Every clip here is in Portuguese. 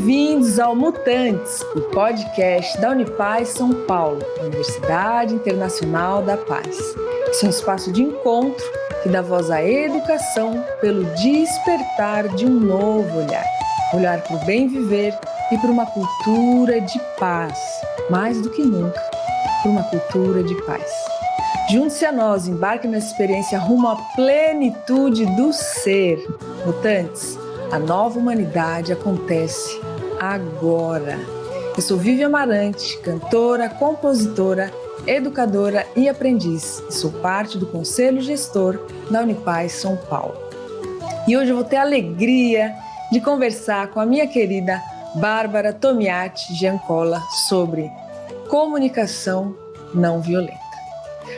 Bem-vindos ao Mutantes, o podcast da Unipaz São Paulo, Universidade Internacional da Paz. Esse é um espaço de encontro que dá voz à educação pelo despertar de um novo olhar para o bem viver e para uma cultura de paz, mais do que nunca, para uma cultura de paz. Junte-se a nós, embarque nessa experiência rumo à plenitude do ser. Mutantes, a nova humanidade acontece agora. Eu sou Vivian Amarante, cantora, compositora, educadora e aprendiz. Sou parte do Conselho Gestor da Unipaz São Paulo. E hoje eu vou ter a alegria de conversar com a minha querida Bárbara Tomiati Giancola sobre comunicação não violenta.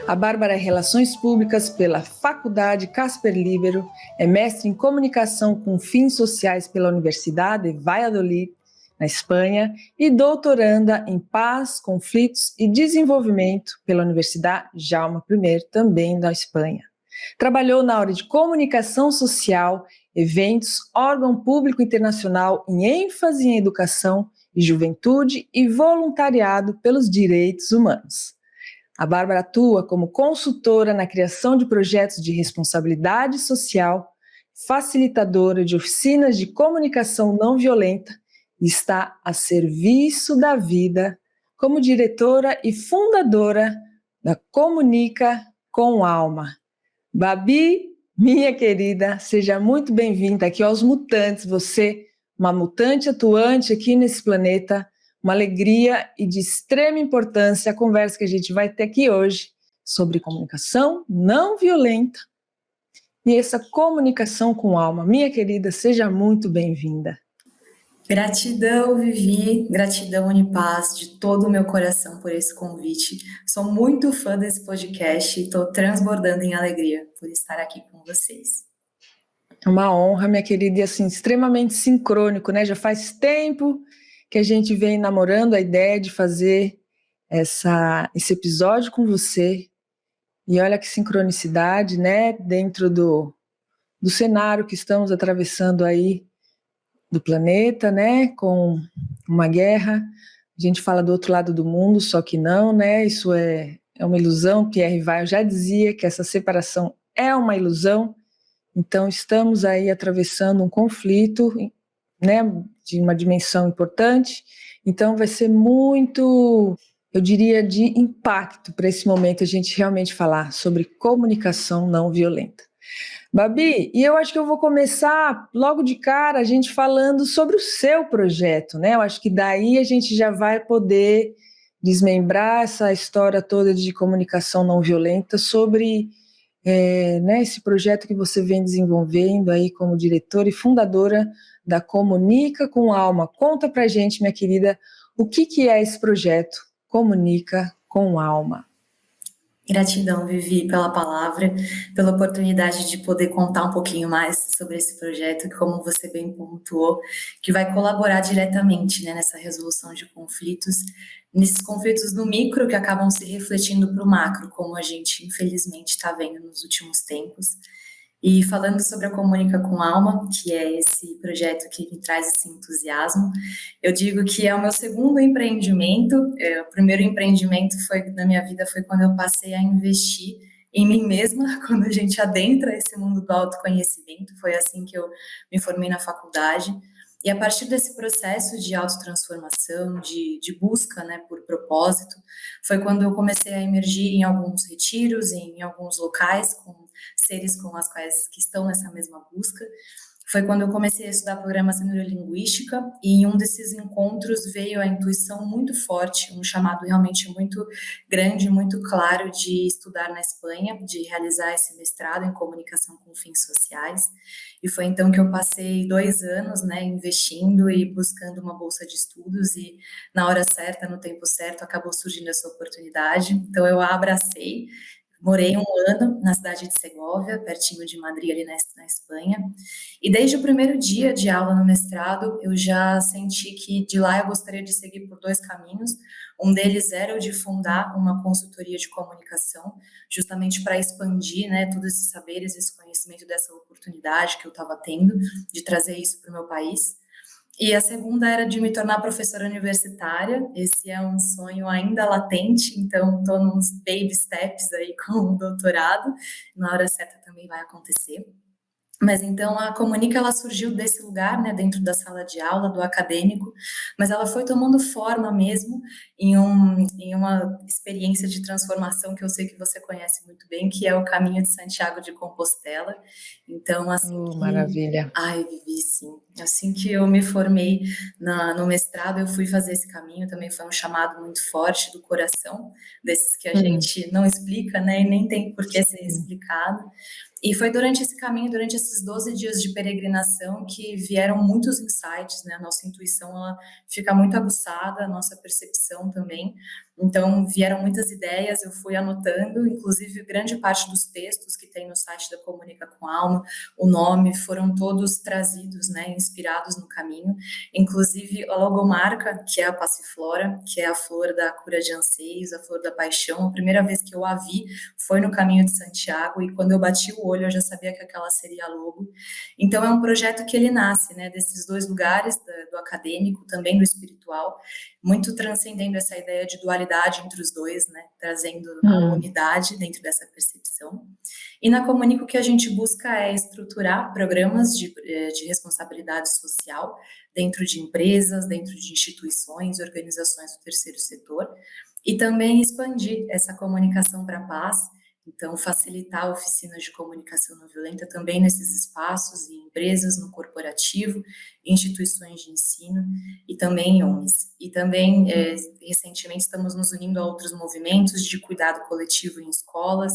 A Bárbara é Relações Públicas pela Faculdade Casper Líbero, é mestre em Comunicação com Fins Sociais pela Universidade de Valladolid, na Espanha, e doutoranda em Paz, Conflitos e Desenvolvimento pela Universidade Jaume I, também da Espanha. Trabalhou na área de Comunicação Social, Eventos, órgão público internacional em ênfase em educação e juventude e voluntariado pelos direitos humanos. A Bárbara atua como consultora na criação de projetos de responsabilidade social, facilitadora de oficinas de comunicação não violenta e está a serviço da vida como diretora e fundadora da Comunica com Alma. Babi, minha querida, seja muito bem-vinda aqui aos Mutantes. Você, uma mutante atuante aqui nesse planeta. Uma alegria e de extrema importância a conversa que a gente vai ter aqui hoje sobre comunicação não violenta e essa comunicação com alma. Minha querida, seja muito bem-vinda. Gratidão, Vivi, gratidão, Unipaz, de todo o meu coração por esse convite. Sou muito fã desse podcast e estou transbordando em alegria por estar aqui com vocês. É uma honra, minha querida, e assim, extremamente sincrônico, né? Já faz tempo que a gente vem namorando a ideia de fazer esse episódio com você. E olha que sincronicidade, né? Dentro do cenário que estamos atravessando aí do planeta, né? Com uma guerra. A gente fala do outro lado do mundo, só que não, né? Isso é uma ilusão. Pierre Weil já dizia que essa separação é uma ilusão. Então, estamos aí atravessando um conflito, né, de uma dimensão importante, então vai ser muito, eu diria, de impacto para esse momento a gente realmente falar sobre comunicação não violenta. Babi, e eu acho que eu vou começar logo de cara a gente falando sobre o seu projeto, né? Eu acho que daí a gente já vai poder desmembrar essa história toda de comunicação não violenta sobre né, esse projeto que você vem desenvolvendo aí como diretora e fundadora da Comunica com Alma. Conta pra gente, minha querida, o que é esse projeto Comunica com Alma? Gratidão, Vivi, pela palavra, pela oportunidade de poder contar um pouquinho mais sobre esse projeto, que, como você bem pontuou, que vai colaborar diretamente, né, nessa resolução de conflitos, nesses conflitos no micro que acabam se refletindo para o macro, como a gente infelizmente está vendo nos últimos tempos. E falando sobre a Comunica com Alma, que é esse projeto que me traz esse entusiasmo, eu digo que é o meu segundo empreendimento. O primeiro empreendimento na minha vida foi quando eu passei a investir em mim mesma, quando a gente adentra esse mundo do autoconhecimento. Foi assim que eu me formei na faculdade. E a partir desse processo de autotransformação, de busca, né, por propósito, foi quando eu comecei a emergir em alguns retiros, em alguns locais com seres com as quais que estão nessa mesma busca. Foi quando eu comecei a estudar programação neurolinguística e em um desses encontros veio a intuição muito forte, um chamado realmente muito grande, muito claro de estudar na Espanha, de realizar esse mestrado em comunicação com fins sociais. E foi então que eu passei 2 anos, né, investindo e buscando uma bolsa de estudos e na hora certa, no tempo certo, acabou surgindo essa oportunidade. Então eu a abracei. Morei 1 ano na cidade de Segóvia, pertinho de Madrid, ali na Espanha. E desde o primeiro dia de aula no mestrado, eu já senti que de lá eu gostaria de seguir por 2 caminhos. Um deles era o de fundar uma consultoria de comunicação, justamente para expandir, né, todos esses saberes, esse conhecimento dessa oportunidade que eu estava tendo, de trazer isso para o meu país. E a segunda era de me tornar professora universitária. Esse é um sonho ainda latente, então estou nos baby steps aí com o doutorado. Na hora certa também vai acontecer. Mas então a Comunica ela surgiu desse lugar, né, dentro da sala de aula, do acadêmico, mas ela foi tomando forma mesmo em uma experiência de transformação que eu sei que você conhece muito bem, que é o Caminho de Santiago de Compostela. Então, assim Oh, que... maravilha. Ai, Vivi, sim. Assim que eu me formei no mestrado, eu fui fazer esse caminho, também foi um chamado muito forte do coração, desses que a Hum, gente não explica, né, e nem tem por que ser sim. explicado. E foi durante esse caminho, durante esses 12 dias de peregrinação, que vieram muitos insights, né? A nossa intuição, ela fica muito aguçada, a nossa percepção também. Então, vieram muitas ideias, eu fui anotando, inclusive grande parte dos textos que tem no site da Comunica com Alma, o nome, foram todos trazidos, né? Inspirados no caminho. Inclusive, a logomarca, que é a Passiflora, que é a flor da cura de anseios, a flor da paixão. A primeira vez que eu a vi foi no Caminho de Santiago, e quando eu bati o olho, eu já sabia que aquela seria a logo. Então, é um projeto que ele nasce, né, desses dois lugares, do acadêmico, também do espiritual, muito transcendendo essa ideia de dualidade entre os dois, né, trazendo a Hum, unidade dentro dessa percepção. E na Comunico o que a gente busca é estruturar programas de responsabilidade social dentro de empresas, dentro de instituições, organizações do terceiro setor, e também expandir essa comunicação para a paz. Então, facilitar oficinas de comunicação não violenta também nesses espaços, em empresas, no corporativo, instituições de ensino e também em ONGs. E também, recentemente, estamos nos unindo a outros movimentos de cuidado coletivo em escolas,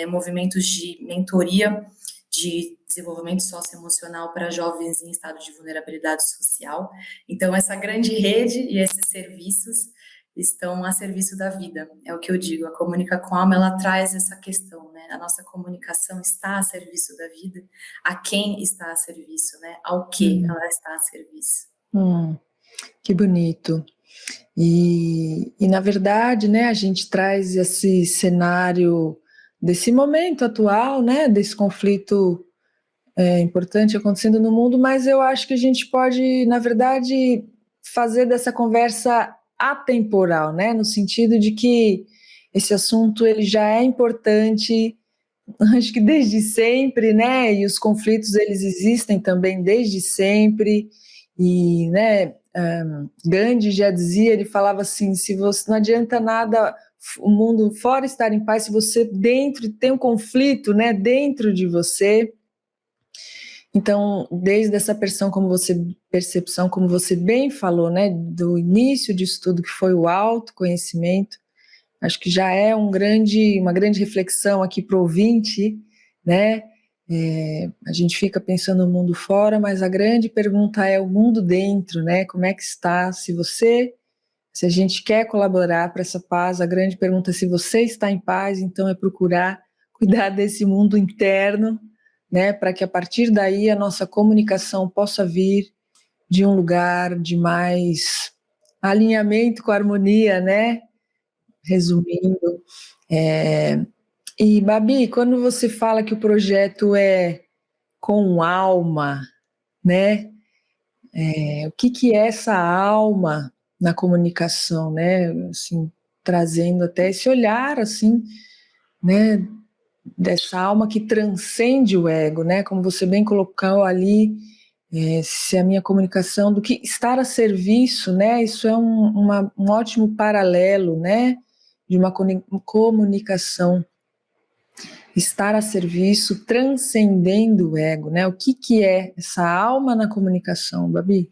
movimentos de mentoria de desenvolvimento socioemocional para jovens em estado de vulnerabilidade social. Então, essa grande rede e esses serviços estão a serviço da vida, é o que eu digo. A Comunica com Alma, ela traz essa questão, né? A nossa comunicação está a serviço da vida, a quem está a serviço, né? Ao que hum, ela está a serviço. hum, que bonito. E na verdade, né, a gente traz esse cenário desse momento atual, né, desse conflito importante acontecendo no mundo, mas eu acho que a gente pode, na verdade, fazer dessa conversa atemporal, né, no sentido de que esse assunto ele já é importante, acho que desde sempre, né, e os conflitos eles existem também desde sempre, e, né, Gandhi já dizia, ele falava assim, se você não adianta nada o mundo fora estar em paz, se você dentro tem um conflito, né, dentro de você. Então, desde essa percepção, como você bem falou, né, do início disso tudo que foi o autoconhecimento, acho que já é uma grande reflexão aqui para o ouvinte, né? A gente fica pensando no mundo fora, mas a grande pergunta é o mundo dentro, né? Como é que está? Se a gente quer colaborar para essa paz, a grande pergunta é se você está em paz, então é procurar cuidar desse mundo interno, né? Para que a partir daí a nossa comunicação possa vir de um lugar de mais alinhamento com a harmonia, né? Resumindo. É, e, Babi, quando você fala que o projeto é com alma, né? O que que é essa alma na comunicação, né? Assim, trazendo até esse olhar, assim, né? Dessa alma que transcende o ego, né? Como você bem colocou ali, se a minha comunicação do que estar a serviço, né? Isso é um ótimo paralelo, né? De uma comunicação estar a serviço, transcendendo o ego, né? O que que é essa alma na comunicação, Babi?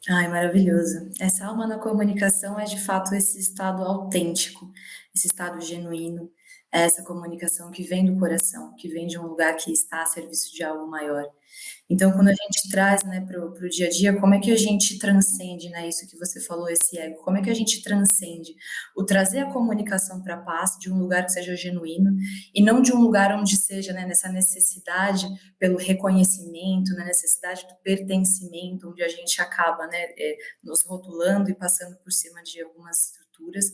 Ai, maravilhoso. Essa alma na comunicação é de fato esse estado autêntico, esse estado genuíno, é essa comunicação que vem do coração, que vem de um lugar que está a serviço de algo maior. Então, quando a gente traz, né, para o dia a dia, como é que a gente transcende, né, isso que você falou, esse ego? Como é que a gente transcende o trazer a comunicação para a paz de um lugar que seja genuíno e não de um lugar onde seja, né, nessa necessidade pelo reconhecimento, na necessidade do pertencimento, onde a gente acaba, né, nos rotulando e passando por cima de algumas estruturas.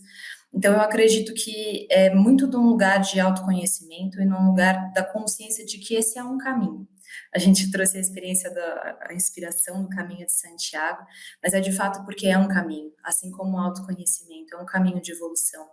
Então, eu acredito que é muito de um lugar de autoconhecimento e num lugar da consciência de que esse é um caminho. A gente trouxe a experiência a inspiração do caminho de Santiago, mas é de fato porque é um caminho, assim como o autoconhecimento, é um caminho de evolução.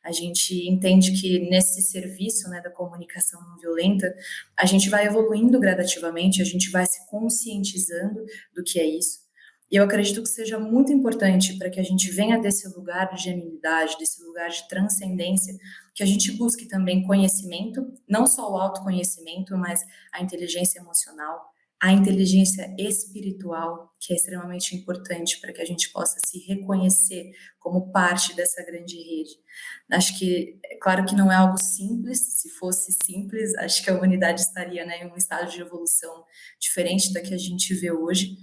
A gente entende que nesse serviço, né, da comunicação não violenta, a gente vai evoluindo gradativamente, a gente vai se conscientizando do que é isso. E eu acredito que seja muito importante para que a gente venha desse lugar de genuinidade, desse lugar de transcendência, que a gente busque também conhecimento, não só o autoconhecimento, mas a inteligência emocional, a inteligência espiritual, que é extremamente importante para que a gente possa se reconhecer como parte dessa grande rede. Acho que, é claro que não é algo simples, se fosse simples, acho que a humanidade estaria, né, em um estado de evolução diferente da que a gente vê hoje,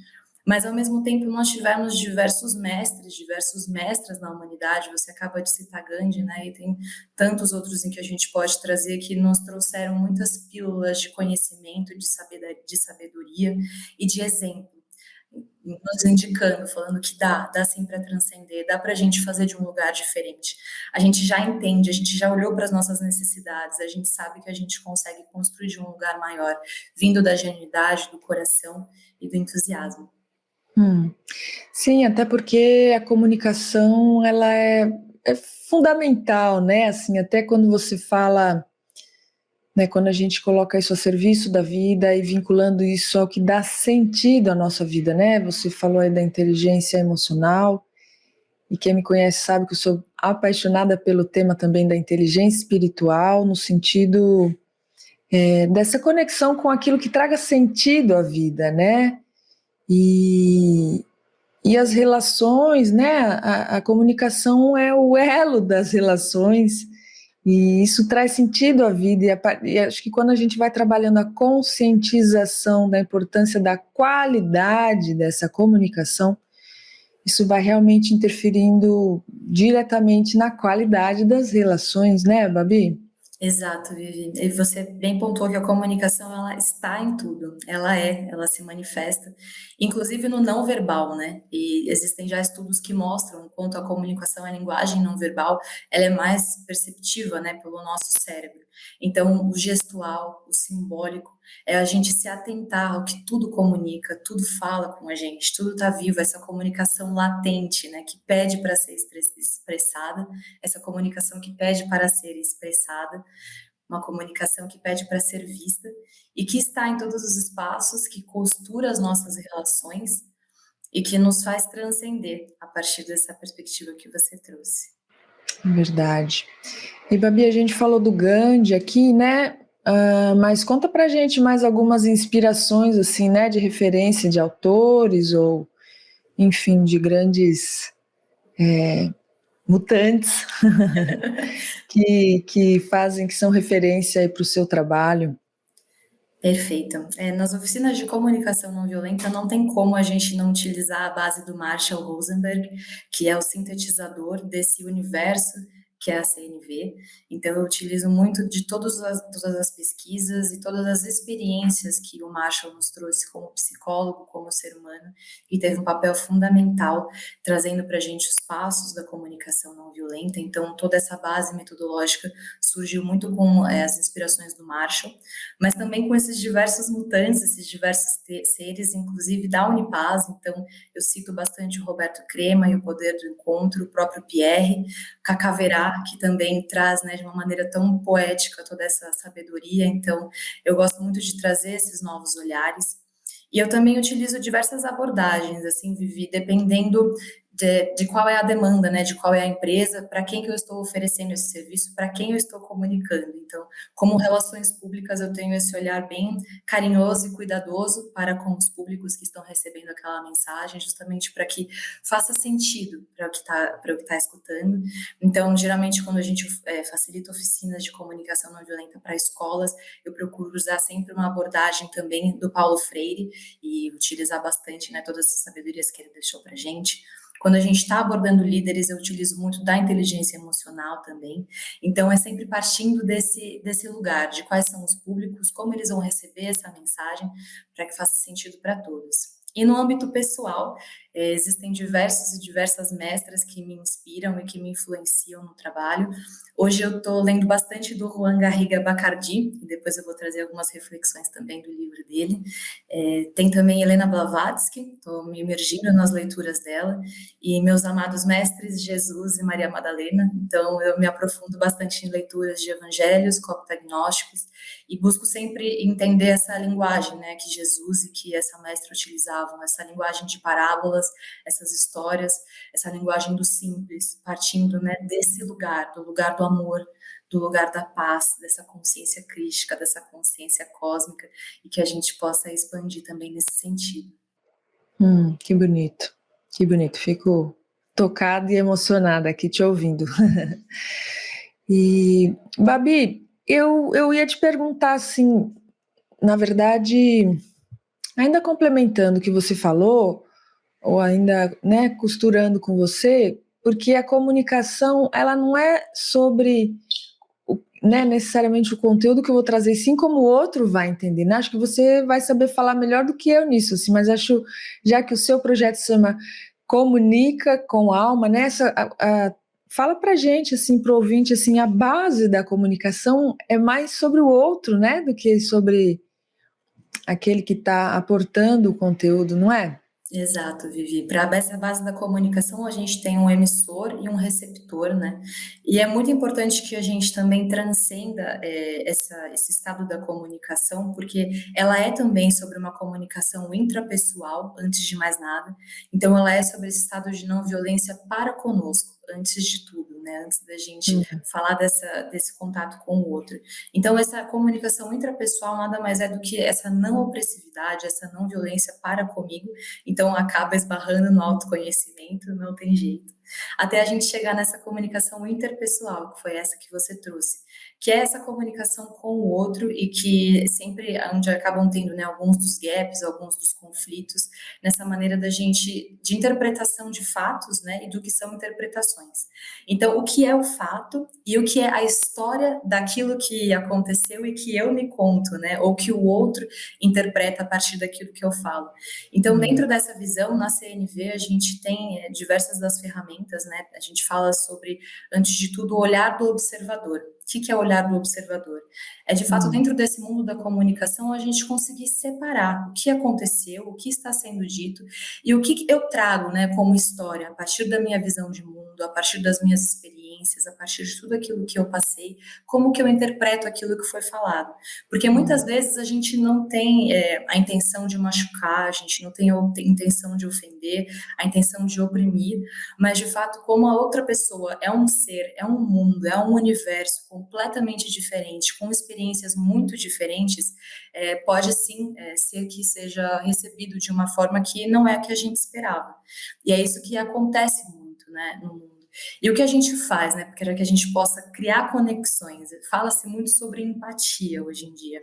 mas, ao mesmo tempo, nós tivemos diversos mestres, diversos mestras na humanidade. Você acaba de citar Gandhi, né? E tem tantos outros em que a gente pode trazer que nos trouxeram muitas pílulas de conhecimento, de sabedoria e de exemplo, nos indicando, falando que dá sim para transcender, dá para a gente fazer de um lugar diferente. A gente já entende, a gente já olhou para as nossas necessidades, a gente sabe que a gente consegue construir de um lugar maior, vindo da genuidade, do coração e do entusiasmo. Sim, até porque a comunicação ela é fundamental, né? Assim, até quando você fala, né, quando a gente coloca isso a serviço da vida e vinculando isso ao que dá sentido à nossa vida, né? Você falou aí da inteligência emocional, e quem me conhece sabe que eu sou apaixonada pelo tema também da inteligência espiritual, no sentido dessa conexão com aquilo que traga sentido à vida, né? E, e as relações, né? A comunicação é o elo das relações, e isso traz sentido à vida. E acho que quando a gente vai trabalhando a conscientização da importância da qualidade dessa comunicação, isso vai realmente interferindo diretamente na qualidade das relações, né, Babi? Exato, Vivi. E você bem pontuou que a comunicação ela está em tudo. Ela se manifesta, inclusive no não verbal, né? E existem já estudos que mostram o quanto a comunicação, a linguagem não verbal, ela é mais perceptiva, né, pelo nosso cérebro. Então, o gestual, o simbólico, é a gente se atentar ao que tudo comunica, tudo fala com a gente, tudo está vivo, essa comunicação latente, né, que pede para ser expressada, essa comunicação que pede para ser expressada, uma comunicação que pede para ser vista e que está em todos os espaços, que costura as nossas relações e que nos faz transcender a partir dessa perspectiva que você trouxe. Verdade. E, Babi, a gente falou do Gandhi aqui, né? Mas conta pra gente mais algumas inspirações, assim, né? De referência de autores ou, enfim, de grandes mutantes que são referência aí para o seu trabalho. Perfeito. Nas oficinas de comunicação não violenta, não tem como a gente não utilizar a base do Marshall Rosenberg, que é o sintetizador desse universo que é a CNV. Então, eu utilizo muito de todas as pesquisas e todas as experiências que o Marshall nos trouxe como psicólogo, como ser humano, e teve um papel fundamental trazendo para a gente os passos da comunicação não violenta. Então, toda essa base metodológica surgiu muito com as inspirações do Marshall, mas também com esses diversos mutantes, esses diversos seres, inclusive da Unipaz. Então, eu cito bastante o Roberto Crema e o Poder do Encontro, o próprio Pierre, Cacaverá, que também traz, né, de uma maneira tão poética toda essa sabedoria. Então, eu gosto muito de trazer esses novos olhares. E eu também utilizo diversas abordagens, assim, Vivi, dependendo de qual é a demanda, né, de qual é a empresa, para quem que eu estou oferecendo esse serviço, para quem eu estou comunicando. Então, como relações públicas, eu tenho esse olhar bem carinhoso e cuidadoso para com os públicos que estão recebendo aquela mensagem, justamente para que faça sentido para o que tá escutando. Então, geralmente, quando a gente facilita oficinas de comunicação não violenta para escolas, eu procuro usar sempre uma abordagem também do Paulo Freire e utilizar bastante, né, todas as sabedorias que ele deixou para a gente. Quando a gente está abordando líderes, eu utilizo muito da inteligência emocional também. Então, é sempre partindo desse lugar, de quais são os públicos, como eles vão receber essa mensagem, para que faça sentido para todos. E no âmbito pessoal, Existem diversos e diversas mestras que me inspiram e que me influenciam no trabalho. Hoje eu estou lendo bastante do Juan Garriga Bacardi, e depois eu vou trazer algumas reflexões também do livro dele. Tem também Helena Blavatsky, estou me imergindo nas leituras dela, e meus amados mestres Jesus e Maria Madalena. Então eu me aprofundo bastante em leituras de evangelhos, coptagnósticos, e busco sempre entender essa linguagem, né, que Jesus e que essa mestra utilizavam, essa linguagem de parábolas, essas histórias, essa linguagem do simples, partindo, né, desse lugar, do lugar do amor, do lugar da paz, dessa consciência crística, dessa consciência cósmica, e que a gente possa expandir também nesse sentido. Que bonito, que bonito. Fico tocada e emocionada aqui te ouvindo. E, Babi, eu ia te perguntar assim, na verdade, ainda complementando o que você falou, ou ainda, né, costurando com você, porque a comunicação, ela não é sobre, né, necessariamente o conteúdo que eu vou trazer, sim como o outro vai entender, né? Acho que você vai saber falar melhor do que eu nisso, assim, mas acho, já que o seu projeto se chama Comunica com Alma, né, fala pra gente, assim, pro ouvinte, assim, a base da comunicação é mais sobre o outro, né, do que sobre aquele que está aportando o conteúdo, não é? Exato, Vivi. Para essa base da comunicação, a gente tem um emissor e um receptor, né? E é muito importante que a gente também transcenda esse estado da comunicação, porque ela é também sobre uma comunicação intrapessoal, antes de mais nada. Então, ela é sobre esse estado de não violência para conosco, antes de tudo, né? Antes da gente falar desse contato com o outro. Então, essa comunicação intrapessoal nada mais é do que essa não opressividade, essa não violência para comigo. Então, acaba esbarrando no autoconhecimento, não tem jeito. Até a gente chegar nessa comunicação interpessoal, que foi essa que você trouxe, que é essa comunicação com o outro e que sempre, onde acabam tendo, né, alguns dos gaps, alguns dos conflitos, nessa maneira da gente, de interpretação de fatos, né, e do que são interpretações. Então, o que é o fato e o que é a história daquilo que aconteceu e que eu me conto, né, ou que o outro interpreta a partir daquilo que eu falo. Então, dentro dessa visão, na CNV, a gente tem diversas das ferramentas, né? A gente fala sobre, antes de tudo, o olhar do observador. O que é o olhar do observador? É, de fato, dentro desse mundo da comunicação, a gente conseguir separar o que aconteceu, o que está sendo dito e o que eu trago, né, como história, a partir da minha visão de mundo, a partir das minhas experiências, a partir de tudo aquilo que eu passei, como que eu interpreto aquilo que foi falado. Porque muitas vezes a gente não tem a intenção de machucar, a gente não tem a intenção de ofender, a intenção de oprimir, mas de fato, como a outra pessoa é um ser, é um mundo, é um universo completamente diferente, com experiências muito diferentes, pode sim ser que seja recebido de uma forma que não é a que a gente esperava. E é isso que acontece muito, né, no mundo. E o que a gente faz, né, para que a gente possa criar conexões? Fala-se muito sobre empatia hoje em dia.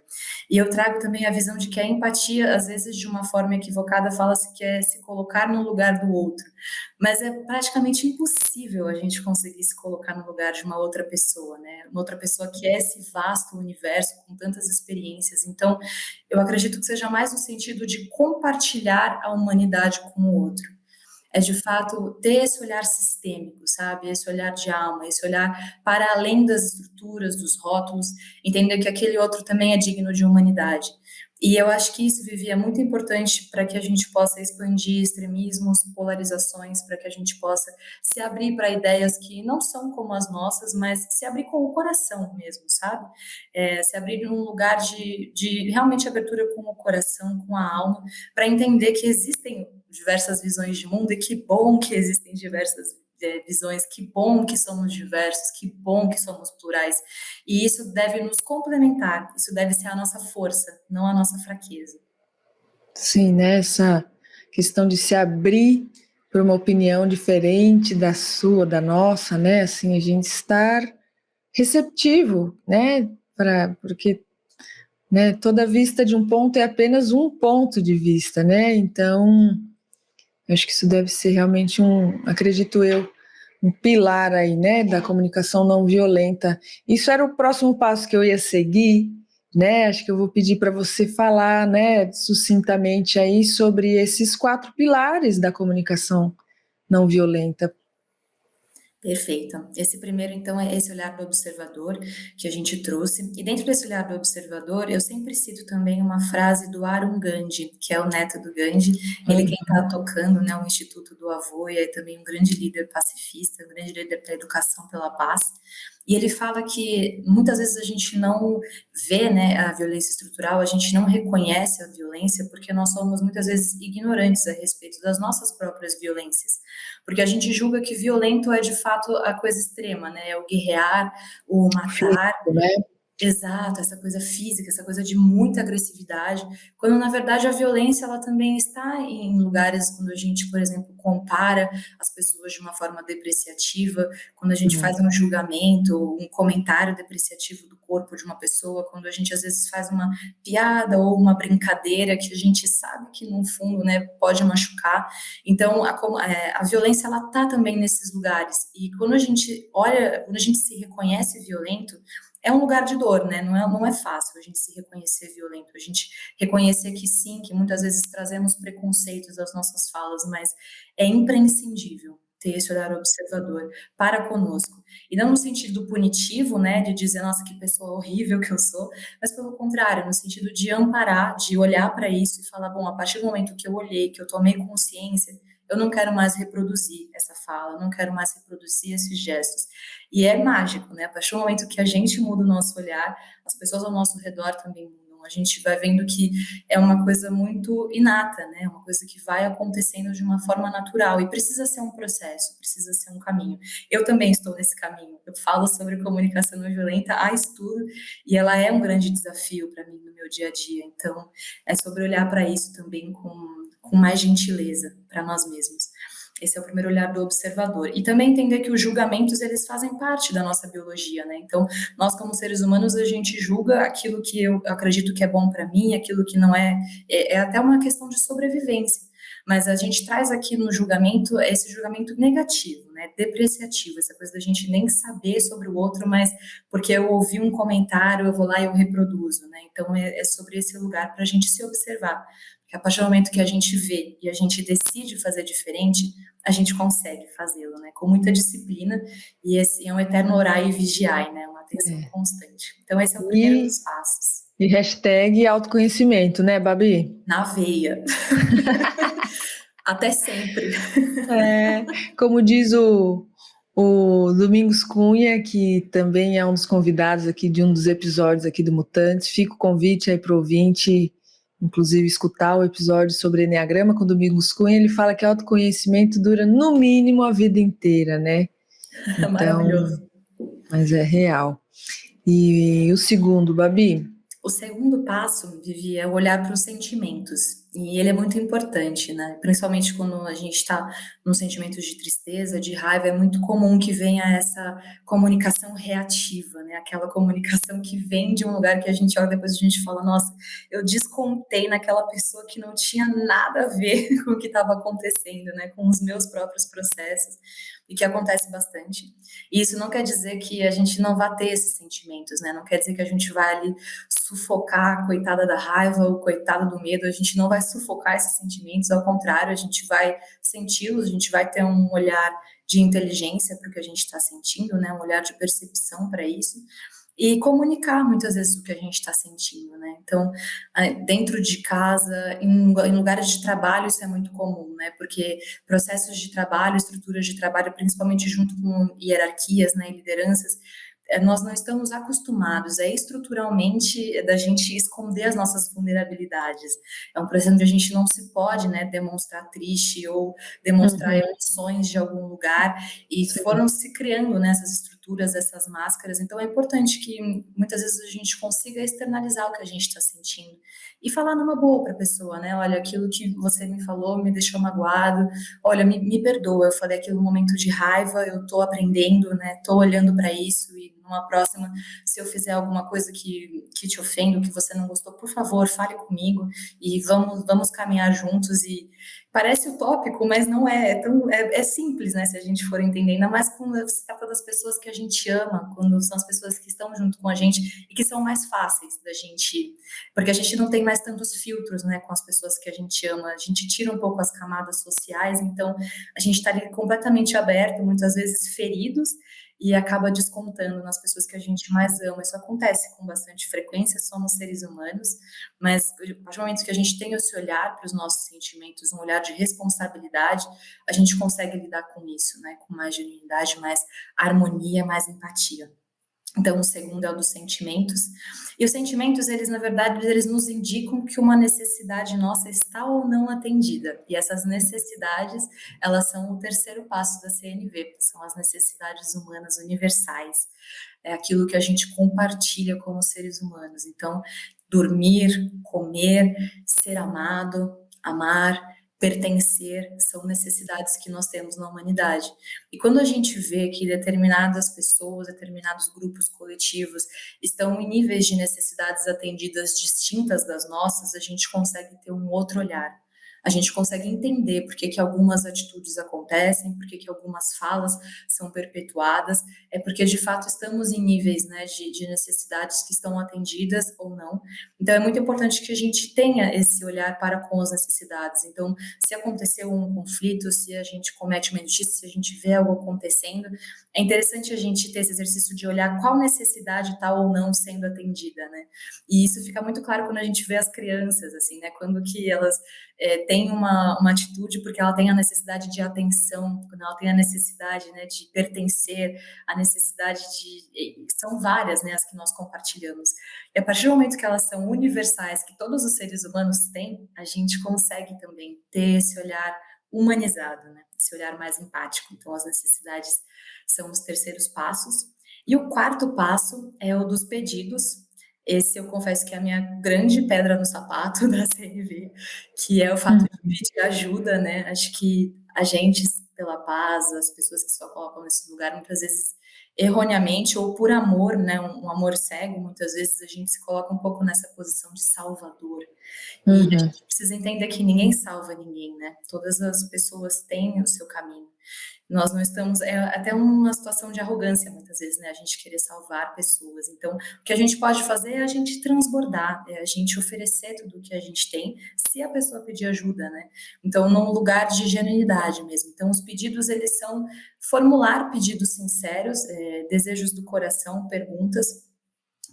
E eu trago também a visão de que a empatia, às vezes, de uma forma equivocada, fala-se que é se colocar no lugar do outro. Mas é praticamente impossível a gente conseguir se colocar no lugar de uma outra pessoa, né? Uma outra pessoa que é esse vasto universo com tantas experiências. Então, eu acredito que seja mais no sentido de compartilhar a humanidade com o outro. É, de fato, ter esse olhar sistêmico, sabe? Esse olhar de alma, esse olhar para além das estruturas, dos rótulos, entender que aquele outro também é digno de humanidade. E eu acho que isso, Vivi, é muito importante para que a gente possa expandir extremismos, polarizações, para que a gente possa se abrir para ideias que não são como as nossas, mas se abrir com o coração mesmo, sabe? Se abrir num lugar de realmente abertura com o coração, com a alma, para entender que existem diversas visões de mundo e que bom que existem diversas visões, que bom que somos diversos, que bom que somos plurais. E isso deve nos complementar, isso deve ser a nossa força, não a nossa fraqueza. Sim, né? Essa questão de se abrir para uma opinião diferente da sua, da nossa, né? Assim, a gente estar receptivo, né? Porque, né, toda vista de um ponto é apenas um ponto de vista, né? Então, eu acho que isso deve ser realmente acredito eu, um pilar aí, né, da comunicação não violenta. Isso era o próximo passo que eu ia seguir, né? Acho que eu vou pedir para você falar, né, sucintamente aí sobre esses 4 pilares da comunicação não violenta. Perfeito. Esse primeiro, então, é esse olhar do observador que a gente trouxe. E dentro desse olhar do observador, eu sempre cito também uma frase do Arun Gandhi, que é o neto do Gandhi. Ele quem está tocando, né, o Instituto do Avô, e é também um grande líder pacifista, um grande líder para a educação pela paz. E ele fala que muitas vezes a gente não vê, né, a violência estrutural, a gente não reconhece a violência porque nós somos muitas vezes ignorantes a respeito das nossas próprias violências. Porque a gente julga que violento é de fato a coisa extrema, né? É o guerrear, o matar. Físico, né? Exato, essa coisa física, essa coisa de muita agressividade, quando na verdade a violência ela também está em lugares quando a gente, por exemplo, compara as pessoas de uma forma depreciativa, quando a gente faz um julgamento, um comentário depreciativo do corpo de uma pessoa, quando a gente às vezes faz uma piada ou uma brincadeira que a gente sabe que no fundo, né, pode machucar. Então a violência ela tá também nesses lugares e quando a gente olha, quando a gente se reconhece violento é um lugar de dor, né? Não é fácil a gente se reconhecer violento, a gente reconhecer que sim, que muitas vezes trazemos preconceitos às nossas falas, mas é imprescindível ter esse olhar observador para conosco. E não no sentido punitivo, né, de dizer, nossa, que pessoa horrível que eu sou, mas pelo contrário, no sentido de amparar, de olhar para isso e falar, bom, a partir do momento que eu olhei, que eu tomei consciência, eu não quero mais reproduzir essa fala, não quero mais reproduzir esses gestos. E é mágico, né? A partir do momento que a gente muda o nosso olhar, as pessoas ao nosso redor também mudam. A gente vai vendo que é uma coisa muito inata, né? Uma coisa que vai acontecendo de uma forma natural e precisa ser um processo, precisa ser um caminho. Eu também estou nesse caminho. Eu falo sobre comunicação não violenta há estudo e ela é um grande desafio para mim no meu dia a dia. Então, é sobre olhar para isso também com mais gentileza para nós mesmos. Esse é o primeiro olhar do observador. E também entender que os julgamentos, eles fazem parte da nossa biologia, né? Então, nós como seres humanos, a gente julga aquilo que eu acredito que é bom para mim, aquilo que não é, é até uma questão de sobrevivência. Mas a gente traz aqui no julgamento esse julgamento negativo, né? Depreciativo, essa coisa da gente nem saber sobre o outro, mas porque eu ouvi um comentário, eu vou lá e eu reproduzo, né? Então, é sobre esse lugar para a gente se observar. Porque a partir do momento que a gente vê e a gente decide fazer diferente, a gente consegue fazê-lo, né? Com muita disciplina, e esse é um eterno orar e vigiar, né? Uma atenção constante. Então, esse é o primeiro dos passos. E hashtag autoconhecimento, né, Babi? Na veia. Até sempre. Como diz o Domingos Cunha, que também é um dos convidados aqui de um dos episódios aqui do Mutantes, fica o convite aí para o ouvinte, inclusive, escutar o episódio sobre Eneagrama com o Domingos Cunha. Ele fala que autoconhecimento dura no mínimo a vida inteira, né? Então, maravilhoso. Mas é real. E o segundo, Babi? O segundo passo, Vivi, é olhar para os sentimentos. E ele é muito importante, né? Principalmente quando a gente está nos sentimentos de tristeza, de raiva, é muito comum que venha essa comunicação reativa, né? Aquela comunicação que vem de um lugar que a gente olha depois a gente fala, nossa, eu descontei naquela pessoa que não tinha nada a ver com o que estava acontecendo, né? Com os meus próprios processos, e que acontece bastante. E isso não quer dizer que a gente não vá ter esses sentimentos, né? Não quer dizer que a gente vai ali sufocar a coitada da raiva ou coitada do medo, a gente não vai sufocar esses sentimentos, ao contrário, a gente vai senti-los, a gente vai ter um olhar de inteligência para o que a gente está sentindo, né? Um olhar de percepção para isso, e comunicar muitas vezes o que a gente está sentindo, né? Então, dentro de casa, em lugares de trabalho, isso é muito comum, né? Porque processos de trabalho, estruturas de trabalho, principalmente junto com hierarquias, né, lideranças, nós não estamos acostumados, estruturalmente da gente esconder as nossas vulnerabilidades. É um processo onde a gente não se pode, né, demonstrar triste ou demonstrar emoções de algum lugar, e foram se criando nessas estruturas, essas máscaras. Então é importante que muitas vezes a gente consiga externalizar o que a gente está sentindo e falar numa boa para a pessoa, né? Olha, aquilo que você me falou me deixou magoado, olha, me perdoa, eu falei aquilo no momento de raiva, eu estou aprendendo, né? Estou olhando para isso e numa próxima, se eu fizer alguma coisa que te ofenda, que você não gostou, por favor, fale comigo e vamos caminhar juntos. E parece utópico, mas não é. É simples, né, se a gente for entender, ainda mais quando se trata das pessoas que a gente ama, quando são as pessoas que estão junto com a gente e que são mais fáceis da gente, porque a gente não tem mais tantos filtros, né, com as pessoas que a gente ama, a gente tira um pouco as camadas sociais, então a gente está ali completamente aberto, muitas vezes feridos, e acaba descontando nas pessoas que a gente mais ama. Isso acontece com bastante frequência, somos seres humanos, mas a partir do momento que a gente tem esse olhar para os nossos sentimentos, um olhar de responsabilidade, a gente consegue lidar com isso, né, com mais genuinidade, mais harmonia, mais empatia. Então, o segundo é o dos sentimentos. E os sentimentos, eles, na verdade, eles nos indicam que uma necessidade nossa está ou não atendida. E essas necessidades, elas são o terceiro passo da CNV, são as necessidades humanas universais. É aquilo que a gente compartilha como seres humanos. Então, dormir, comer, ser amado, amar, pertencer, são necessidades que nós temos na humanidade. E quando a gente vê que determinadas pessoas, determinados grupos coletivos estão em níveis de necessidades atendidas distintas das nossas, a gente consegue ter um outro olhar. A gente consegue entender por que algumas atitudes acontecem, por que algumas falas são perpetuadas, é porque de fato estamos em níveis, né, de necessidades que estão atendidas ou não. Então é muito importante que a gente tenha esse olhar para com as necessidades. Então, se aconteceu um conflito, se a gente comete uma injustiça, se a gente vê algo acontecendo, é interessante a gente ter esse exercício de olhar qual necessidade está ou não sendo atendida, né? E isso fica muito claro quando a gente vê as crianças, assim, né? Quando que elas têm uma atitude porque ela tem a necessidade de atenção, quando ela tem a necessidade, né, de pertencer, a necessidade de... São várias, né, as que nós compartilhamos. E a partir do momento que elas são universais, que todos os seres humanos têm, a gente consegue também ter esse olhar humanizado, né? Esse olhar mais empático. Então, as necessidades são os terceiros passos. E o quarto passo é o dos pedidos. Esse eu confesso que é a minha grande pedra no sapato da CNV, que é o fato de pedir ajuda, né? Acho que a gente, pela paz, as pessoas que só colocam nesse lugar, muitas vezes erroneamente ou por amor, né? Um amor cego, muitas vezes a gente se coloca um pouco nessa posição de salvador. E a gente precisa entender que ninguém salva ninguém, né? Todas as pessoas têm o seu caminho. Nós não estamos... É até uma situação de arrogância, muitas vezes, né? A gente querer salvar pessoas. Então, o que a gente pode fazer é a gente transbordar, é a gente oferecer tudo o que a gente tem, se a pessoa pedir ajuda, né? Então, num lugar de genuinidade mesmo. Então, os pedidos, eles são formular pedidos sinceros, desejos do coração,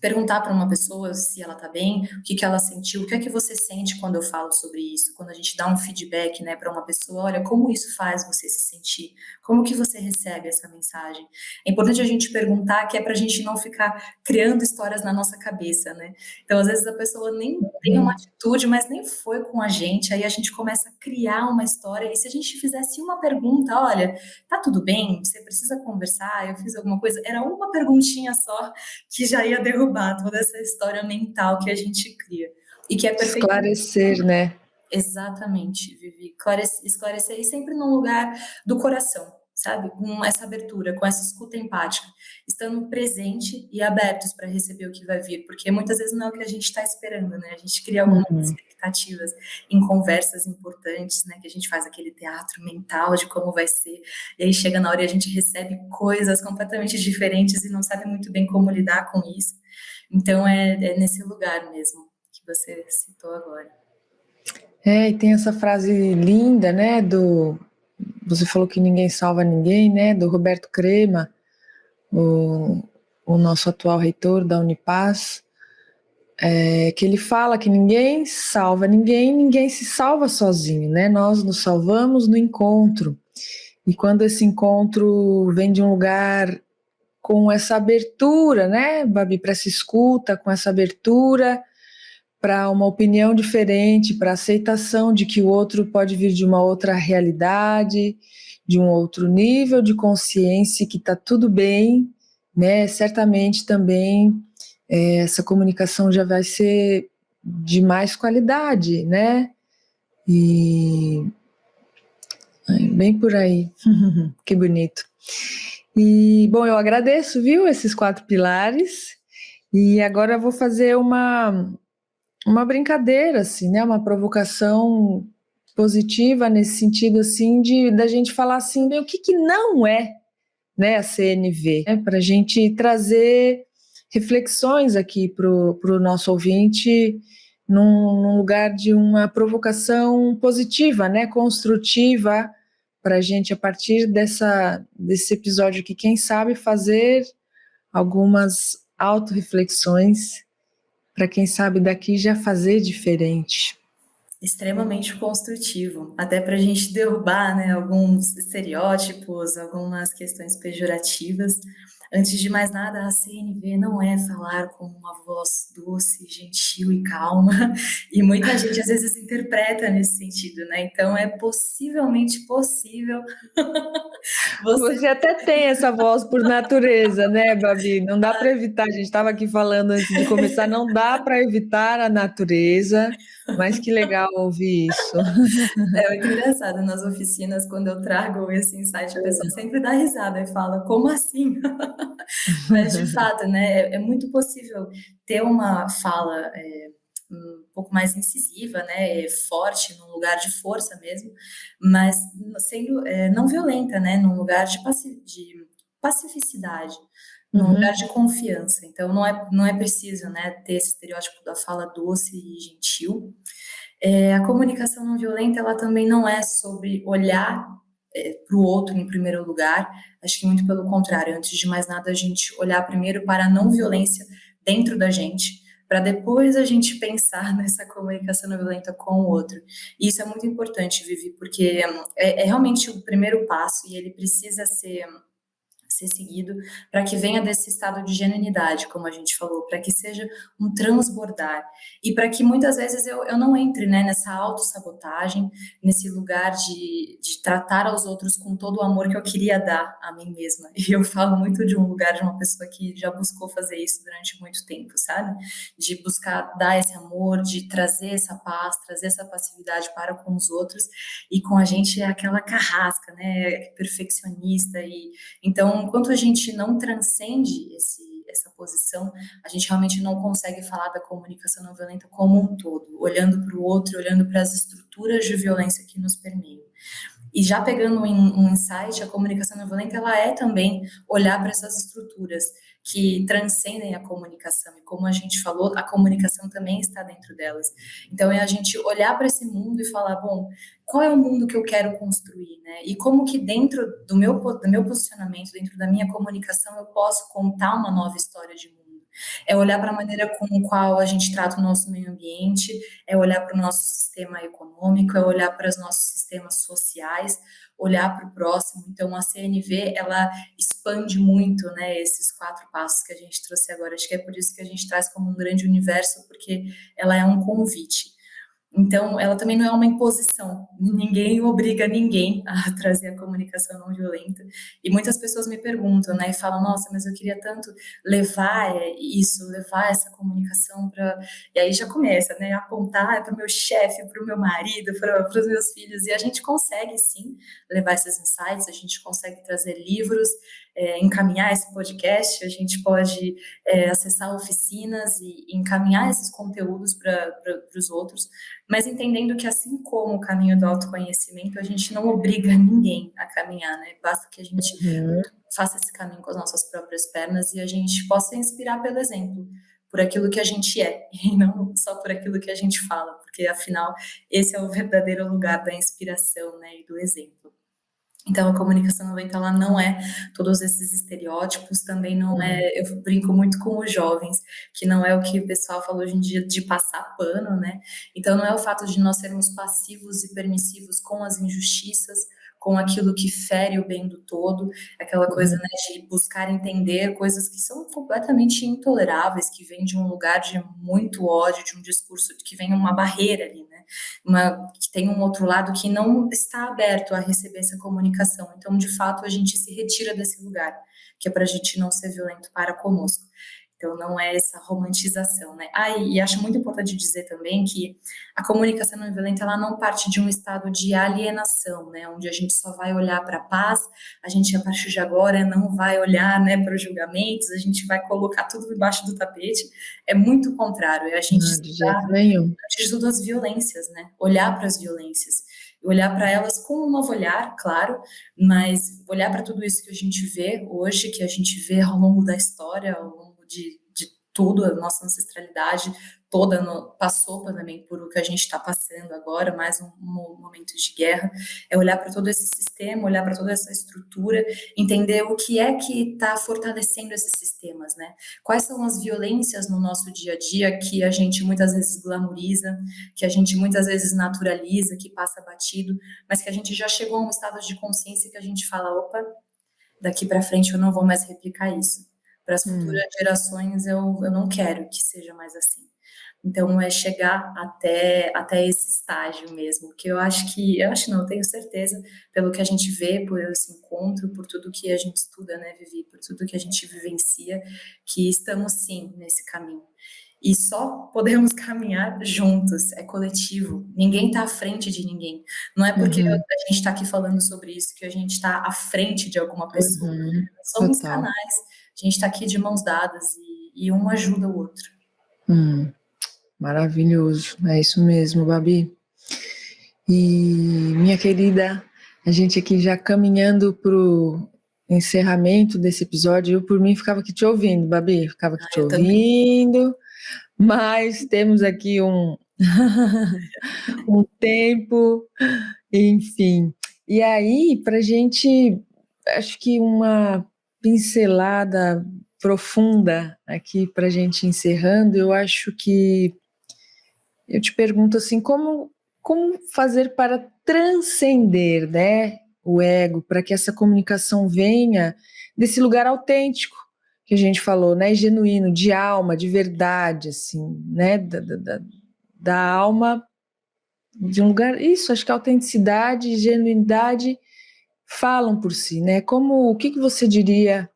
perguntar para uma pessoa se ela está bem, o que ela sentiu, o que é que você sente quando eu falo sobre isso, quando a gente dá um feedback, né, para uma pessoa, olha, como isso faz você se sentir, como que você recebe essa mensagem. É importante a gente perguntar, que é para a gente não ficar criando histórias na nossa cabeça, né. Então, às vezes a pessoa nem tem uma atitude, mas nem foi com a gente, aí a gente começa a criar uma história, e se a gente fizesse uma pergunta, olha, tá tudo bem, você precisa conversar, eu fiz alguma coisa, era uma perguntinha só, que já ia derrubar toda essa história mental que a gente cria. E que é perfeito. Esclarecer, né? Exatamente, Vivi. Esclarecer e sempre num lugar do coração, sabe? Com essa abertura, com essa escuta empática, estando presente e abertos para receber o que vai vir, porque muitas vezes não é o que a gente está esperando, né? A gente cria algumas expectativas em conversas importantes, né? Que a gente faz aquele teatro mental de como vai ser, e aí chega na hora e a gente recebe coisas completamente diferentes e não sabe muito bem como lidar com isso. Então, é nesse lugar mesmo que você citou agora. E tem essa frase linda, né, você falou que ninguém salva ninguém, né, do Roberto Crema, o nosso atual reitor da Unipaz, que ele fala que ninguém salva ninguém, ninguém se salva sozinho, né, nós nos salvamos no encontro, e quando esse encontro vem de um lugar com essa abertura, né, Babi, para essa escuta, com essa abertura para uma opinião diferente, para aceitação de que o outro pode vir de uma outra realidade, de um outro nível de consciência, que está tudo bem, né? Certamente também essa comunicação já vai ser de mais qualidade, né? E bem por aí, que bonito. E, bom, eu agradeço, viu, esses 4 pilares. E agora eu vou fazer uma brincadeira, assim, né? Uma provocação positiva nesse sentido, assim, da gente falar assim, bem, o que não é, né, a CNV, né? Para a gente trazer reflexões aqui para o nosso ouvinte num lugar de uma provocação positiva, né? Construtiva, para a gente, a partir desse episódio aqui, quem sabe fazer algumas autorreflexões para quem sabe daqui já fazer diferente. Extremamente construtivo, até para a gente derrubar, né, alguns estereótipos, algumas questões pejorativas. Antes de mais nada, a CNV não é falar com uma voz doce, gentil e calma, e muita gente às vezes interpreta nesse sentido, né? Então é possivelmente possível você. Você até tem essa voz por natureza, né, Babi? Não dá para evitar. A gente estava aqui falando antes de começar, não dá para evitar a natureza, mas que legal ouvir isso. É muito engraçado nas oficinas, quando eu trago esse insight, a pessoa sempre dá risada e fala, como assim? Mas, de fato, né, é muito possível ter uma fala um pouco mais incisiva, né, forte, num lugar de força mesmo, mas sendo não violenta, né, num lugar de pacificidade, num lugar Uhum, de confiança. Então, não é preciso, né, ter esse estereótipo da fala doce e gentil. A comunicação não violenta, ela também não é sobre olhar para o outro em primeiro lugar, acho que muito pelo contrário, antes de mais nada, a gente olhar primeiro para a não violência dentro da gente, para depois a gente pensar nessa comunicação não violenta com o outro. E isso é muito importante, Vivi, porque é realmente o primeiro passo e ele precisa ser seguido, para que venha desse estado de genuinidade, como a gente falou, para que seja um transbordar, e para que muitas vezes eu não entre, né, nessa autossabotagem, nesse lugar de tratar aos outros com todo o amor que eu queria dar a mim mesma. E eu falo muito de um lugar de uma pessoa que já buscou fazer isso durante muito tempo, sabe? De buscar dar esse amor, de trazer essa paz, trazer essa passividade para com os outros, e com a gente é aquela carrasca, né, perfeccionista, e então, enquanto a gente não transcende essa posição, a gente realmente não consegue falar da comunicação não violenta como um todo, olhando para o outro, olhando para as estruturas de violência que nos permeiam. E já pegando um insight, a comunicação não violenta, ela é também olhar para essas estruturas que transcendem a comunicação. E como a gente falou, a comunicação também está dentro delas. Então, é a gente olhar para esse mundo e falar, bom, qual é o mundo que eu quero construir, né? E como que dentro do meu posicionamento, dentro da minha comunicação, eu posso contar uma nova história de mundo. É olhar para a maneira com a qual a gente trata o nosso meio ambiente, é olhar para o nosso sistema econômico, é olhar para os nossos sistemas sociais, olhar para o próximo. Então, a CNV, ela expande muito, né, esses 4 passos que a gente trouxe agora. Acho que é por isso que a gente traz como um grande universo, porque ela é um convite. Então, ela também não é uma imposição. Ninguém obriga ninguém a trazer a comunicação não violenta. E muitas pessoas me perguntam, né, e falam: Nossa, mas eu queria tanto levar isso, levar essa comunicação para. E aí já começa, né, apontar para o meu chefe, para o meu marido, para os meus filhos. E a gente consegue, sim, levar esses insights, a gente consegue trazer livros, encaminhar esse podcast, a gente pode acessar oficinas e encaminhar esses conteúdos para os outros, mas entendendo que, assim como o caminho do autoconhecimento, a gente não obriga ninguém a caminhar, né? Basta que a gente uhum. faça esse caminho com as nossas próprias pernas e a gente possa inspirar pelo exemplo, por aquilo que a gente é, e não só por aquilo que a gente fala, porque afinal esse é o verdadeiro lugar da inspiração, né, e do exemplo. Então, a comunicação não ela não é todos esses estereótipos, também não é, eu brinco muito com os jovens, que não é o que o pessoal fala hoje em dia de passar pano, né? Então, não é o fato de nós sermos passivos e permissivos com as injustiças, com aquilo que fere o bem do todo, aquela coisa, né, de buscar entender coisas que são completamente intoleráveis, que vêm de um lugar de muito ódio, de um discurso que vem uma barreira ali, né? Que tem um outro lado que não está aberto a receber essa comunicação. Então, de fato, a gente se retira desse lugar, que é para a gente não ser violento para conosco. Então, não é essa romantização, né? E acho muito importante dizer também que a comunicação não violenta, ela não parte de um estado de alienação, né? Onde a gente só vai olhar para a paz, a gente, a partir de agora, não vai olhar, né, para os julgamentos, a gente vai colocar tudo debaixo do tapete. É muito o contrário, é a gente Não, de jeito estudar, nenhum. antes de tudo, as violências, né? Olhar para as violências. Olhar para elas com um novo olhar, claro, mas olhar para tudo isso que a gente vê hoje, que a gente vê ao longo da história, ao longo de tudo, a nossa ancestralidade toda passou também por o que a gente está passando agora, mais um momento de guerra, é olhar para todo esse sistema, olhar para toda essa estrutura, entender o que é que está fortalecendo esses sistemas, né? Quais são as violências no nosso dia a dia que a gente muitas vezes glamoriza, que a gente muitas vezes naturaliza, que passa batido, mas que a gente já chegou a um estado de consciência que a gente fala, opa, daqui para frente eu não vou mais replicar isso. Para as futuras gerações eu não quero que seja mais assim. Então é chegar até esse estágio mesmo, que eu acho não, eu tenho certeza, pelo que a gente vê, por esse encontro, por tudo que a gente estuda, né, Vivi, por tudo que a gente vivencia, que estamos sim nesse caminho. E só podemos caminhar juntos, é coletivo. Ninguém está à frente de ninguém. Não é porque a Uhum, gente está aqui falando sobre isso que a gente está à frente de alguma pessoa. uhum, Somos total. canais. A gente está aqui de mãos dadas e um ajuda o outro. Maravilhoso, é isso mesmo, Babi. E minha querida, a gente aqui já caminhando para o encerramento desse episódio, eu por mim ficava aqui te ouvindo, Babi, ficava aqui te Eu também. ouvindo, mas temos aqui um tempo, enfim. E aí, para a gente, acho que uma pincelada profunda aqui para a gente encerrando, eu acho que eu te pergunto assim, como fazer para transcender, né, o ego, para que essa comunicação venha desse lugar autêntico que a gente falou, né, genuíno, de alma, de verdade, assim, né, da alma, de um lugar, isso, acho que autenticidade e genuinidade falam por si, né, o que você diria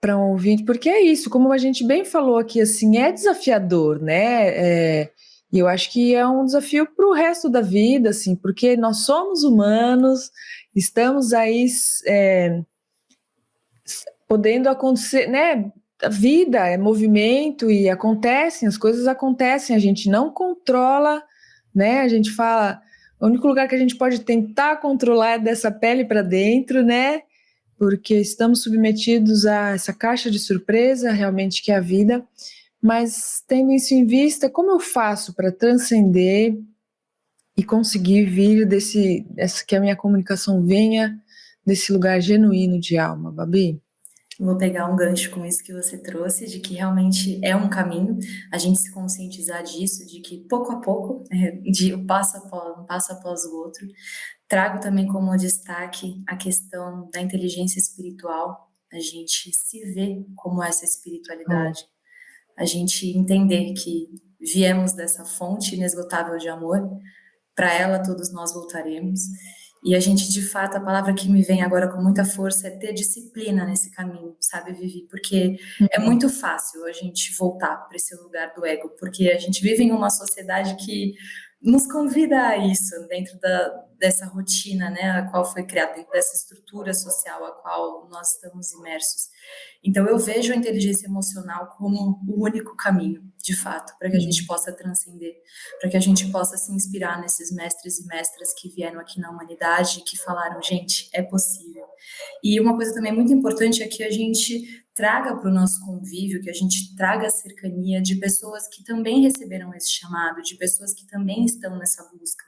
para um ouvinte, porque é isso, como a gente bem falou aqui, assim, é desafiador, né? E eu acho que é um desafio para o resto da vida, assim, porque nós somos humanos, estamos aí podendo acontecer, né? A vida é movimento e acontecem, as coisas acontecem, a gente não controla, né? A gente fala, o único lugar que a gente pode tentar controlar é dessa pele para dentro, né? Porque estamos submetidos a essa caixa de surpresa, realmente, que é a vida. Mas, tendo isso em vista, como eu faço para transcender e conseguir vir que a minha comunicação venha desse lugar genuíno de alma, Babi? Vou pegar um gancho com isso que você trouxe, de que realmente é um caminho, a gente se conscientizar disso, de que pouco a pouco, de um passo após o outro. Trago também como destaque a questão da inteligência espiritual, a gente se vê como essa Oh. espiritualidade, a gente entender que viemos dessa fonte inesgotável de amor, para ela todos nós voltaremos. E a gente, de fato, a palavra que me vem agora com muita força é ter disciplina nesse caminho, sabe, Vivi? Porque é muito fácil a gente voltar para esse lugar do ego, porque a gente vive em uma sociedade que nos convida a isso, dentro dessa rotina, né, a qual foi criada, dentro dessa estrutura social a qual nós estamos imersos. Então, eu vejo a inteligência emocional como o único caminho, de fato, para que a gente possa transcender, para que a gente possa se inspirar nesses mestres e mestras que vieram aqui na humanidade e que falaram, gente, é possível. E uma coisa também muito importante é que a gente traga para o nosso convívio, que a gente traga a cercania de pessoas que também receberam esse chamado, de pessoas que também estão nessa busca.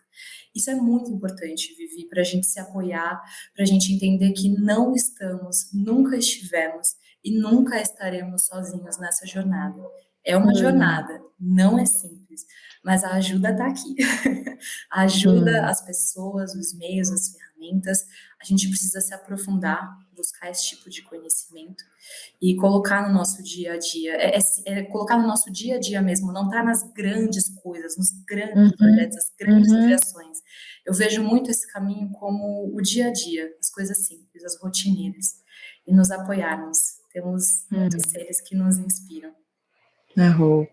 Isso é muito importante, Vivi, para a gente se apoiar, para a gente entender que não estamos, nunca estivemos e nunca estaremos sozinhos nessa jornada. É uma jornada, não é simples, mas a ajuda está aqui. A ajuda, as pessoas, os meios, as ferramentas, a gente precisa se aprofundar, buscar esse tipo de conhecimento e colocar no nosso dia a dia. É colocar no nosso dia a dia mesmo, não tá nas grandes coisas, nos grandes projetos, as grandes criações. Eu vejo muito esse caminho como o dia a dia, as coisas simples, as rotineiras, e nos apoiarmos, Temos muitos seres que nos inspiram. Arro.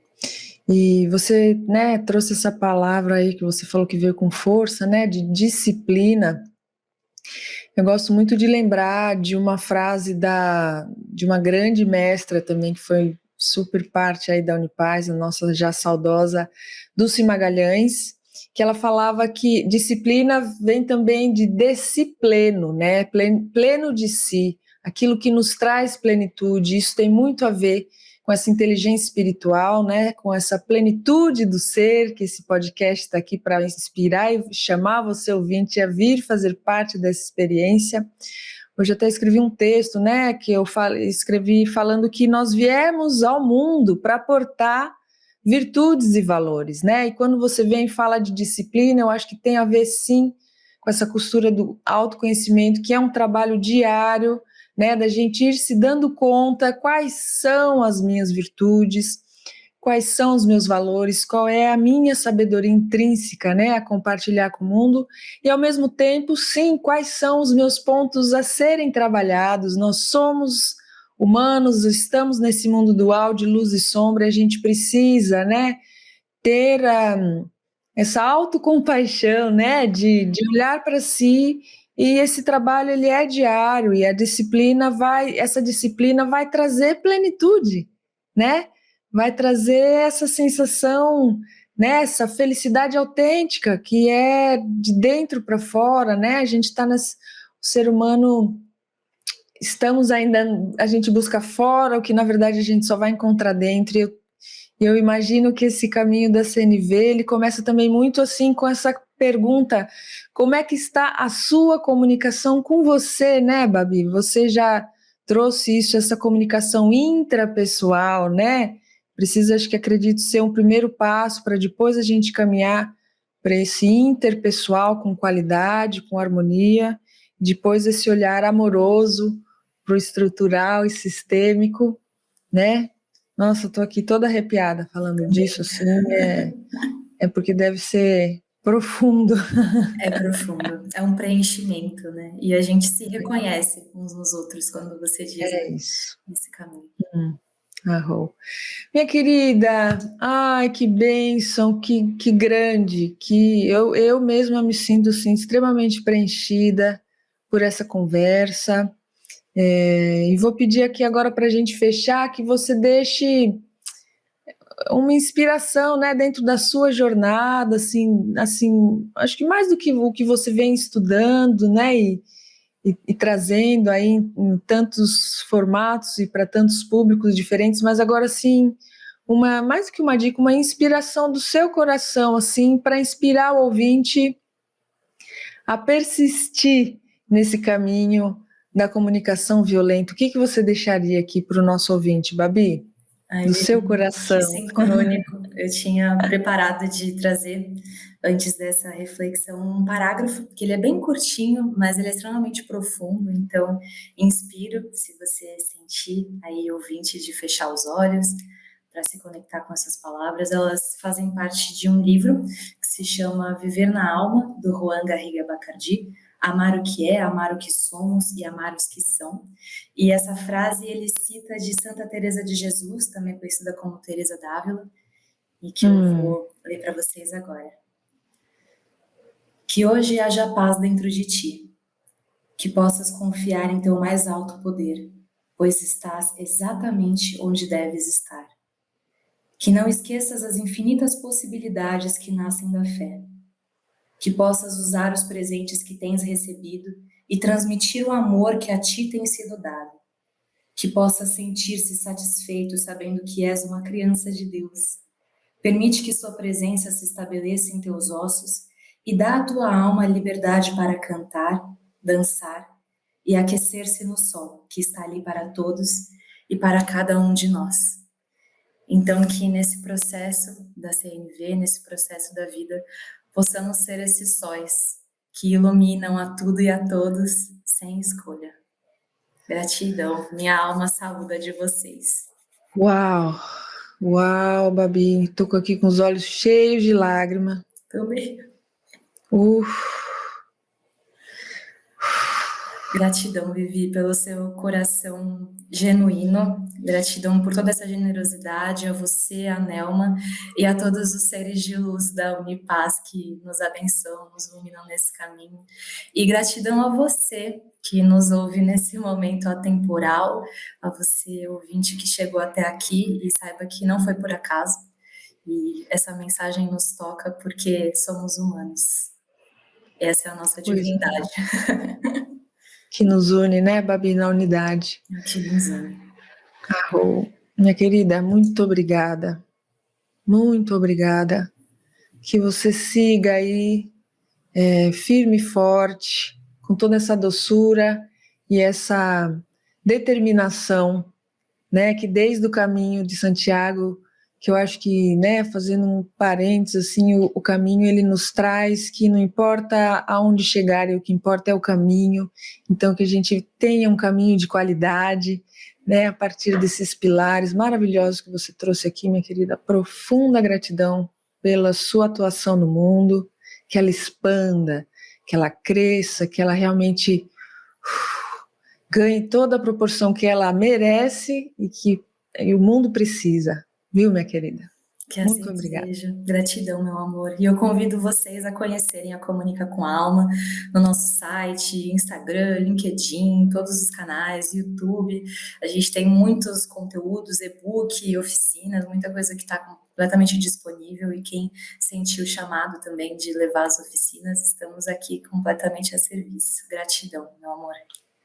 E você, né, trouxe essa palavra aí que você falou que veio com força, né, de disciplina. Eu gosto muito de lembrar de uma frase de uma grande mestra também, que foi super parte aí da Unipaz, a nossa já saudosa Dulce Magalhães, que ela falava que disciplina vem também de discipleno, né? Pleno de si, aquilo que nos traz plenitude. Isso tem muito a ver com essa inteligência espiritual, né? Com essa plenitude do ser, que esse podcast está aqui para inspirar e chamar você ouvinte a vir fazer parte dessa experiência. Hoje eu até escrevi um texto, né? Que eu escrevi falando que nós viemos ao mundo para aportar virtudes e valores, né? E quando você vem e fala de disciplina, eu acho que tem a ver, sim, com essa costura do autoconhecimento, que é um trabalho diário, né? Da gente ir se dando conta quais são as minhas virtudes, quais são os meus valores, qual é a minha sabedoria intrínseca, né? A compartilhar com o mundo, e ao mesmo tempo, sim, quais são os meus pontos a serem trabalhados. Nós somos humanos, estamos nesse mundo dual de luz e sombra, a gente precisa, né, ter essa autocompaixão, né, de olhar para si, e esse trabalho ele é diário, e essa disciplina vai trazer plenitude, né, vai trazer essa sensação, né, essa felicidade autêntica, que é de dentro para fora, né, a gente está o ser humano. Estamos ainda, a gente busca fora o que na verdade a gente só vai encontrar dentro. E eu imagino que esse caminho da CNV, ele começa também muito assim com essa pergunta: como é que está a sua comunicação com você, né, Babi? Você já trouxe isso, essa comunicação intrapessoal, né? Precisa, acho que acredito, ser um primeiro passo para depois a gente caminhar para esse interpessoal com qualidade, com harmonia, depois esse olhar amoroso para o estrutural e sistêmico, né? Nossa, eu tô aqui toda arrepiada falando disso, assim, é porque deve ser profundo. É profundo, é um preenchimento, né? E a gente se reconhece uns nos outros quando você diz É isso. nesse caminho. Arrou. Minha querida, ai, que bênção, que grande, que eu mesma me sinto, assim, extremamente preenchida por essa conversa. E vou pedir aqui agora para a gente fechar, que você deixe uma inspiração, né, dentro da sua jornada, assim, acho que mais do que o que você vem estudando, né, e trazendo aí em tantos formatos e para tantos públicos diferentes, mas agora sim, mais do que uma dica, uma inspiração do seu coração, assim, para inspirar o ouvinte a persistir nesse caminho da comunicação violenta. O que você deixaria aqui para o nosso ouvinte, Babi? Do seu coração. Que sincrônico. Eu tinha preparado de trazer, antes dessa reflexão, um parágrafo, que ele é bem curtinho, mas ele é extremamente profundo, então inspiro, se você sentir aí, ouvinte, de fechar os olhos, para se conectar com essas palavras. Elas fazem parte de um livro que se chama Viver na Alma, do Juan Garriga Bacardi, Amar o que é, amar o que somos e amar os que são. E essa frase ele cita de Santa Teresa de Jesus, também conhecida como Teresa d'Ávila, e que eu vou ler para vocês agora. Que hoje haja paz dentro de ti, que possas confiar em teu mais alto poder, pois estás exatamente onde deves estar. Que não esqueças as infinitas possibilidades que nascem da fé. Que possas usar os presentes que tens recebido e transmitir o amor que a ti tem sido dado. Que possas sentir-se satisfeito sabendo que és uma criança de Deus. Permite que sua presença se estabeleça em teus ossos e dá à tua alma a liberdade para cantar, dançar e aquecer-se no sol, que está ali para todos e para cada um de nós. Então, que nesse processo da CNV, nesse processo da vida, possamos ser esses sóis que iluminam a tudo e a todos sem escolha. Gratidão, minha alma saúda de vocês. Uau, uau, Babi, tô aqui com os olhos cheios de lágrima. Também. Gratidão, Vivi, pelo seu coração genuíno, gratidão por toda essa generosidade, a você, a Nelma, e a todos os seres de luz da Unipaz que nos abençoam, nos iluminam nesse caminho. E gratidão a você que nos ouve nesse momento atemporal, a você, ouvinte, que chegou até aqui, e saiba que não foi por acaso, e essa mensagem nos toca porque somos humanos. Essa é a nossa divindade. Que nos une, né, Babi, na unidade. Que nos une. Minha querida, muito obrigada. Muito obrigada. Que você siga aí firme e forte, com toda essa doçura e essa determinação, né, que desde o caminho de Santiago, que eu acho que, né, fazendo um parênteses, assim, o caminho ele nos traz que não importa aonde chegar, o que importa é o caminho, então que a gente tenha um caminho de qualidade, né, a partir desses pilares maravilhosos que você trouxe aqui, minha querida, profunda gratidão pela sua atuação no mundo, que ela expanda, que ela cresça, que ela realmente ganhe toda a proporção que ela merece e que o mundo precisa. Viu, minha querida? Que assim muito obrigada. Seja. Gratidão, meu amor. E eu convido vocês a conhecerem a Comunica com Alma no nosso site, Instagram, LinkedIn, todos os canais, YouTube. A gente tem muitos conteúdos, e-book, oficinas, muita coisa que está completamente disponível. E quem sentiu o chamado também de levar as oficinas, estamos aqui completamente a serviço. Gratidão, meu amor.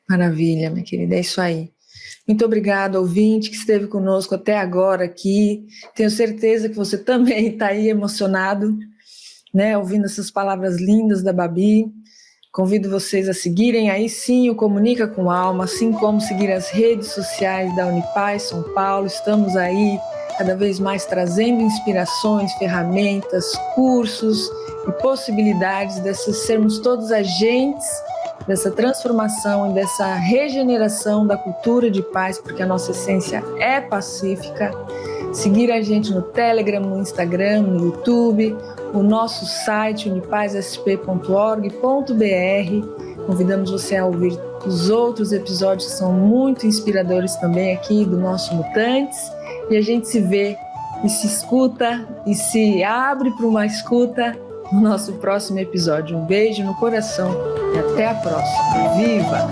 Maravilha, minha querida. É isso aí. Muito obrigada, ouvinte, que esteve conosco até agora aqui. Tenho certeza que você também está aí emocionado, né, ouvindo essas palavras lindas da Babi. Convido vocês a seguirem aí sim o Comunica com Alma, assim como seguir as redes sociais da Unipaz São Paulo. Estamos aí cada vez mais trazendo inspirações, ferramentas, cursos e possibilidades de sermos todos agentes dessa transformação e dessa regeneração da cultura de paz, porque a nossa essência é pacífica. Seguir a gente no Telegram, no Instagram, no YouTube, o nosso site unipazsp.org.br. Convidamos você a ouvir os outros episódios que são muito inspiradores também aqui do nosso Mutantes, e a gente se vê e se escuta e se abre para uma escuta no nosso próximo episódio. Um beijo no coração e até a próxima. Viva!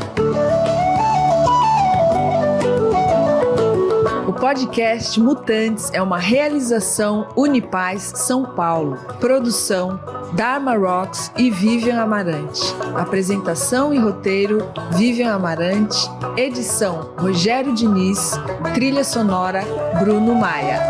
O podcast Mutantes é uma realização Unipaz São Paulo. Produção Dharma Rocks e Vivian Amarante. Apresentação e roteiro Vivian Amarante. Edição Rogério Diniz. Trilha sonora Bruno Maia.